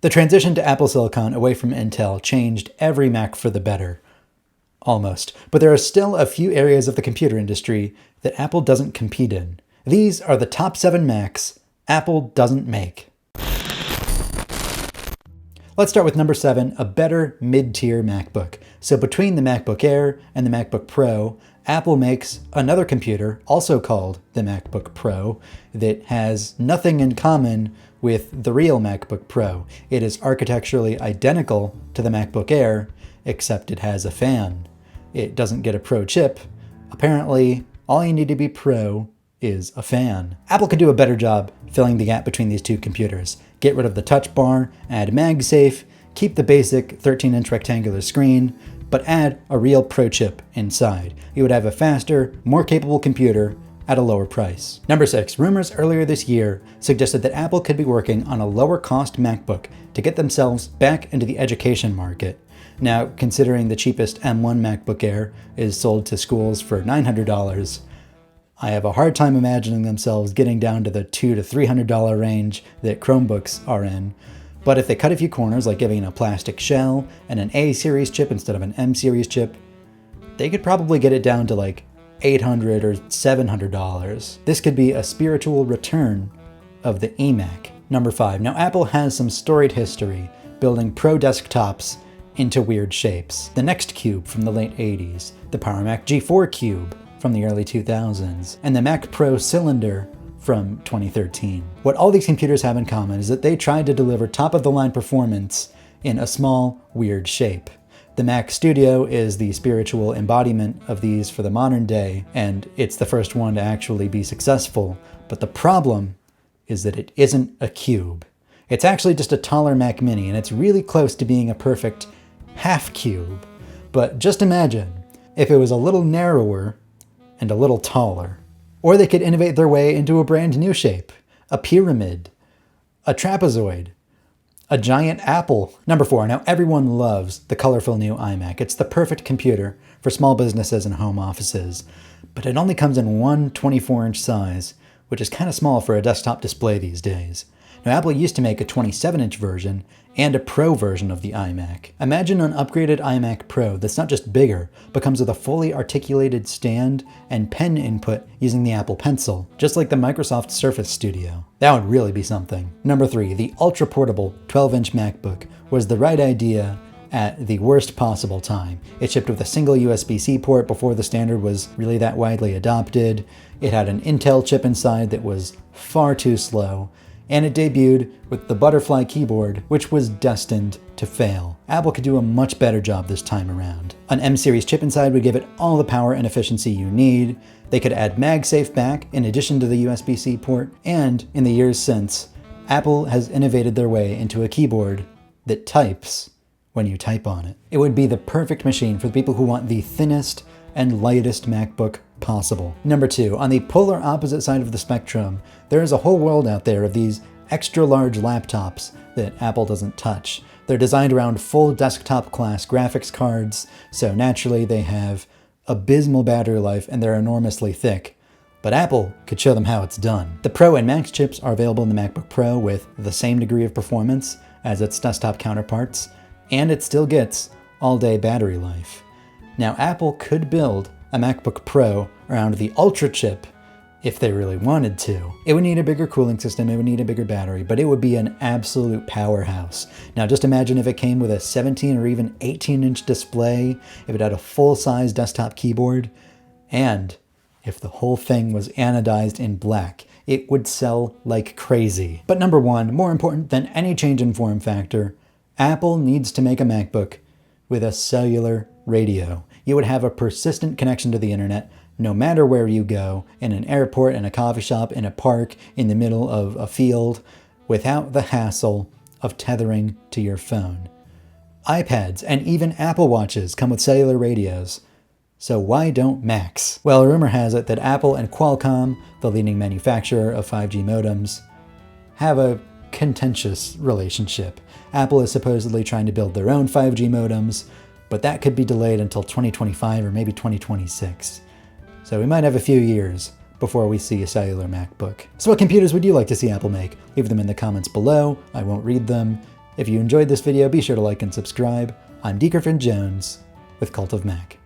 The transition to Apple Silicon away from Intel changed every Mac for the better. Almost. But there are still a few areas of the computer industry that Apple doesn't compete in. These are the top 7 Macs Apple doesn't make. Let's start with number 7, a better mid-tier MacBook. So between the MacBook Air and the MacBook Pro, Apple makes another computer, also called the MacBook Pro, that has nothing in common with the real MacBook Pro. It is architecturally identical to the MacBook Air, except it has a fan. It doesn't get a Pro chip. Apparently, all you need to be Pro is a fan. Apple could do a better job filling the gap between these two computers. Get rid of the touch bar, add MagSafe, keep the basic 13-inch rectangular screen, but add a real Pro chip inside. You would have a faster, more capable computer at a lower price. Number 6, rumors earlier this year suggested that Apple could be working on a lower cost MacBook to get themselves back into the education market. Now, considering the cheapest M1 MacBook Air is sold to schools for $900, I have a hard time imagining themselves getting down to the $200 to $300 range that Chromebooks are in. But if they cut a few corners, like giving a plastic shell and an A-series chip instead of an M-series chip, they could probably get it down to like $800 or $700. This could be a spiritual return of the eMac. Number 5. Now, Apple has some storied history building Pro desktops into weird shapes. The Next Cube from the late 80s, the Power Mac G4 Cube from the early 2000s, and the Mac Pro Cylinder from 2013. What all these computers have in common is that they tried to deliver top-of-the-line performance in a small, weird shape. The Mac Studio is the spiritual embodiment of these for the modern day, and it's the first one to actually be successful. But the problem is that it isn't a cube. It's actually just a taller Mac Mini, and it's really close to being a perfect half cube. But just imagine if it was a little narrower and a little taller. Or they could innovate their way into a brand new shape, a pyramid, a trapezoid, a giant apple. Number 4, now everyone loves the colorful new iMac. It's the perfect computer for small businesses and home offices, but it only comes in one 24-inch size, which is kind of small for a desktop display these days. Now, Apple used to make a 27-inch version and a Pro version of the iMac. Imagine an upgraded iMac Pro that's not just bigger, but comes with a fully articulated stand and pen input using the Apple Pencil, just like the Microsoft Surface Studio. That would really be something. Number 3, the ultra-portable 12-inch MacBook was the right idea at the worst possible time. It shipped with a single USB-C port before the standard was really that widely adopted. It had an Intel chip inside that was far too slow, and it debuted with the Butterfly keyboard, which was destined to fail. Apple could do a much better job this time around. An M-series chip inside would give it all the power and efficiency you need. They could add MagSafe back in addition to the USB-C port, and in the years since, Apple has innovated their way into a keyboard that types when you type on it. It would be the perfect machine for the people who want the thinnest and lightest MacBook possible. Number 2, on the polar opposite side of the spectrum, there is a whole world out there of these extra large laptops that Apple doesn't touch. They're designed around full desktop class graphics cards, so naturally they have abysmal battery life and they're enormously thick. But Apple could show them how it's done. The Pro and Max chips are available in the MacBook Pro with the same degree of performance as its desktop counterparts, and it still gets all-day battery life. Now, Apple could build a MacBook Pro around the Ultra chip if they really wanted to. It would need a bigger cooling system, it would need a bigger battery, but it would be an absolute powerhouse. Now, just imagine if it came with a 17 or even 18-inch display, if it had a full-size desktop keyboard, and if the whole thing was anodized in black. It would sell like crazy. But number 1, more important than any change in form factor, Apple needs to make a MacBook with a cellular radio. You would have a persistent connection to the internet no matter where you go, in an airport, in a coffee shop, in a park, in the middle of a field, without the hassle of tethering to your phone. iPads and even Apple Watches come with cellular radios, so why don't Macs? Well, rumor has it that Apple and Qualcomm, the leading manufacturer of 5G modems, have a contentious relationship. Apple is supposedly trying to build their own 5G modems, but that could be delayed until 2025 or maybe 2026. So we might have a few years before we see a cellular MacBook. So what computers would you like to see Apple make? Leave them in the comments below. I won't read them. If you enjoyed this video, be sure to like and subscribe. I'm D. Griffin Jones with Cult of Mac.